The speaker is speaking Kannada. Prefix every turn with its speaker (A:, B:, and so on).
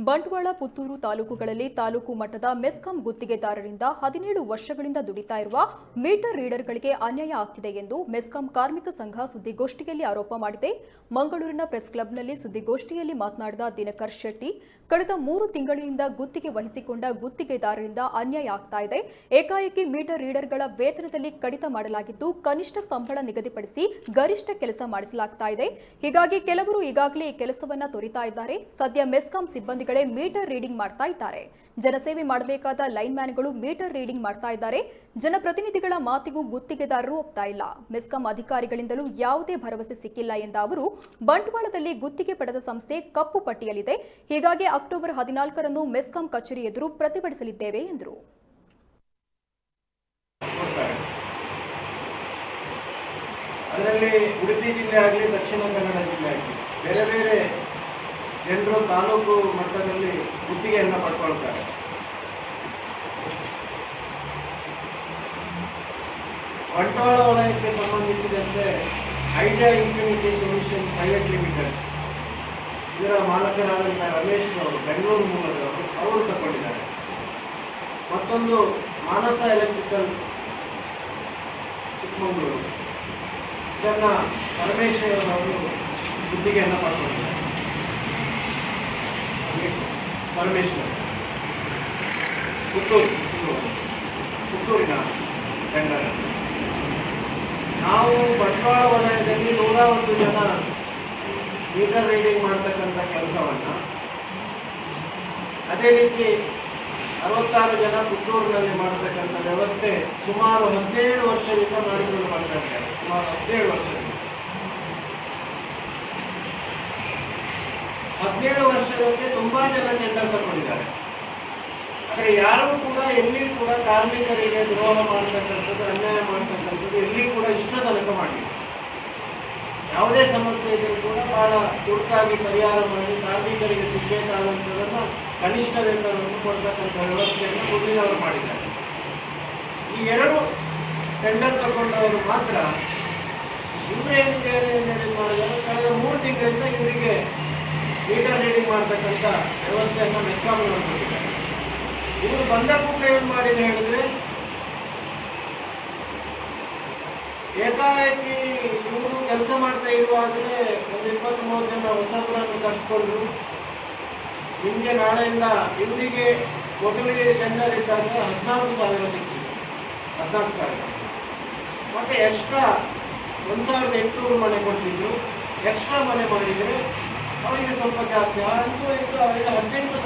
A: ಬಂಟ್ವಾಳ ಪುತ್ತೂರು ತಾಲೂಕುಗಳಲ್ಲಿ ತಾಲೂಕು ಮಟ್ಟದ ಮೆಸ್ಕಾಂ ಗುತ್ತಿಗೆದಾರರಿಂದ 17 ವರ್ಷಗಳಿಂದ ದುಡಿತಾ ಇರುವ ಮೀಟರ್ ರೀಡರ್ಗಳಿಗೆ ಅನ್ಯಾಯ ಆಗ್ತಿದೆ ಎಂದು ಮೆಸ್ಕಾಂ ಕಾರ್ಮಿಕ ಸಂಘ ಸುದ್ದಿಗೋಷ್ಠಿಯಲ್ಲಿ ಆರೋಪ ಮಾಡಿದೆ. ಮಂಗಳೂರಿನ ಪ್ರೆಸ್ ಕ್ಲಬ್ನಲ್ಲಿ ಸುದ್ದಿಗೋಷ್ಠಿಯಲ್ಲಿ ಮಾತನಾಡಿದ ದಿನಕರ್ ಶೆಟ್ಟಿ, ಕಳೆದ 3 ತಿಂಗಳಿನಿಂದ ಗುತ್ತಿಗೆ ವಹಿಸಿಕೊಂಡ ಗುತ್ತಿಗೆದಾರರಿಂದ ಅನ್ಯಾಯ ಆಗ್ತಾ ಇದೆ. ಏಕಾಏಕಿ ಮೀಟರ್ ರೀಡರ್ಗಳ ವೇತನದಲ್ಲಿ ಕಡಿತ ಮಾಡಲಾಗಿದ್ದು, ಕನಿಷ್ಠ ಸಂಬಳ ನಿಗದಿಪಡಿಸಿ ಗರಿಷ್ಠ ಕೆಲಸ ಮಾಡಿಸಲಾಗ್ತಾ ಇದೆ. ಹೀಗಾಗಿ ಕೆಲವರು ಈಗಾಗಲೇ ಈ ಕೆಲಸವನ್ನ ತೊರಿತಾ ಇದ್ದಾರೆ. ಸದ್ಯ ಮೆಸ್ಕಾಂ ಸಿಬ್ಬಂದಿ ಮೀಟರ್ ರೀಡಿಂಗ್ ಮಾಡ್ತಾ ಇದ್ದಾರೆ. ಜನಸೇವೆ ಮಾಡಬೇಕಾದ ಲೈನ್ ಮ್ಯಾನ್ಗಳು ಮೀಟರ್ ರೀಡಿಂಗ್ ಮಾಡ್ತಾ ಇದ್ದಾರೆ. ಜನಪ್ರತಿನಿಧಿಗಳ ಮಾತಿಗೂ ಗುತ್ತಿಗೆದಾರರು ಒಪ್ತಾ ಇಲ್ಲ. ಮೆಸ್ಕಾಂ ಅಧಿಕಾರಿಗಳಿಂದಲೂ ಯಾವುದೇ ಭರವಸೆ ಸಿಕ್ಕಿಲ್ಲ ಎಂದ ಅವರು, ಬಂಟ್ವಾಳದಲ್ಲಿ ಗುತ್ತಿಗೆ ಪಡೆದ ಸಂಸ್ಥೆ ಕಪ್ಪು ಪಟ್ಟಿಯಲ್ಲಿದೆ. ಹೀಗಾಗಿ ಅಕ್ಟೋಬರ್ 14ರಂದು ಮೆಸ್ಕಾಂ ಕಚೇರಿ ಎದುರು ಪ್ರತಿಭಟಿಸಲಿದ್ದೇವೆ ಎಂದರು.
B: ಅದರಲ್ಲಿ ಉಡುಪಿ ಜಿಲ್ಲೆ ಆಗಲಿ, ದಕ್ಷಿಣ ಕನ್ನಡ ಜಿಲ್ಲೆ ಆಗಲಿ, ಬೇರೆ ಬೇರೆ ಜನರು ತಾಲೂಕು ಮಟ್ಟದಲ್ಲಿ ಗುತ್ತಿಗೆಯನ್ನು ಪಡ್ಕೊಳ್ತಾರೆ. ಬಂಟ್ವಾಳ ವಲಯಕ್ಕೆ ಸಂಬಂಧಿಸಿದಂತೆ idea infinity solution private limited ಇದರ ಮಾಲಕರಾದಂಥ ರಮೇಶ್ ಅವರು, ಬೆಂಗಳೂರು ಮೂಲದವರು, ಅವರು ತಗೊಂಡಿದ್ದಾರೆ. ಮತ್ತೊಂದು ಮಾನಸ ಎಲೆಕ್ಟ್ರಿಕಲ್ ಚಿಕ್ಕಮಗಳೂರು, ಇದನ್ನು ಪರಮೇಶ್ವರ್ ಅವರು ಗುತ್ತಿಗೆಯನ್ನು ಪಡ್ಕೊಂಡಿದ್ದಾರೆ. ಪರಮೇಶ್ವರ್ ಪುತ್ತೂರಿನ ಟೆಂಡರ್. ನಾವು ಬಂಟ್ವಾಳ ವಲಯದಲ್ಲಿ 101 ಜನ ಮೀಟರ್ ರೀಡಿಂಗ್ ಮಾಡ್ತಕ್ಕಂಥ ಕೆಲಸವನ್ನು, ಅದೇ ರೀತಿ 66 ಜನ ಪುತ್ತೂರಿನಲ್ಲಿ ಮಾಡತಕ್ಕಂಥ ವ್ಯವಸ್ಥೆ ಸುಮಾರು 17 ವರ್ಷದಿಂದ ಮಾಡಿಕೊಂಡು ಬರ್ತಾ ಇದ್ದಾರೆ. ಸುಮಾರು 17 ವರ್ಷದಿಂದ 17 ವರ್ಷದಲ್ಲಿ ತುಂಬಾ ಜನ ಟೆಂಡರ್ ತಗೊಂಡಿದ್ದಾರೆ. ಆದರೆ ಯಾರೂ ಕೂಡ ಎಲ್ಲಿ ಕೂಡ ಕಾರ್ಮಿಕರಿಗೆ ದ್ರೋಹ ಮಾಡ್ತಕ್ಕಂಥದ್ದು, ಅನ್ಯಾಯ ಮಾಡ್ತಕ್ಕಂಥದ್ದು ಎಲ್ಲಿ ಕೂಡ ಇಷ್ಟ ತನಕ ಮಾಡಲಿಲ್ಲ. ಯಾವುದೇ ಸಮಸ್ಯೆ ಇದ್ರೂ ಕೂಡ ಬಹಳ ತುರ್ತಾಗಿ ಪರಿಹಾರ ಮಾಡಿ ಕಾರ್ಮಿಕರಿಗೆ ಸಿಗಬೇಕಾದಂಥದನ್ನು ಕನಿಷ್ಠ ವೇತನವನ್ನು ಕೊಡ್ತಕ್ಕಂಥ ವ್ಯವಸ್ಥೆಯನ್ನು ಮೊದಲಿನವರು ಮಾಡಿದ್ದಾರೆ. ಈ 2 ಟೆಂಡರ್ ತಗೊಂಡವರು ಮಾತ್ರ ಇವರೇನು ಮಾಡಿದ್ದಾರೆ, ಕಳೆದ 3 ತಿಂಗಳಿಂದ ಇವರಿಗೆ ಮೀಟರ್ ರೀಡಿಂಗ್ ಮಾಡ್ತಕ್ಕಂಥ ವ್ಯವಸ್ಥೆಯನ್ನು ಮೆಸ್ಕಾಂ ನೋಡ್ಕೊಂಡಿದ್ದಾರೆ. ಇವರು ಬಂದ ಕೂಡಲೇ ಏನು ಮಾಡಿದ್ರೆ ಹೇಳಿದ್ರೆ, ಏಕಾಏಕಿ ಇವರು ಕೆಲಸ ಮಾಡ್ತಾ ಇರುವಾಗಲೇ ಒಂದು 20-30 ಜನ ಹೊಸಬರನ್ನು ಕರೆಸ್ಕೊಂಡು, ನಿಮಗೆ ನಾಳೆಯಿಂದ ಇವರಿಗೆ ಮೊದಲಿಗೆ ಟೆಂಡರ್ ಇದ್ದಾಗ 14,000 ಸಿಕ್ಕಿದೆ, 14,000 ಮತ್ತೆ ಎಕ್ಸ್ಟ್ರಾ 1,800 ಮನೆ ಕೊಡ್ತಿದ್ರು. ಎಕ್ಸ್ಟ್ರಾ ಮನೆ ಮಾಡಿದರೆ ಅವರಿಗೆ ಸ್ವಲ್ಪ ಜಾಸ್ತಿ, 5 5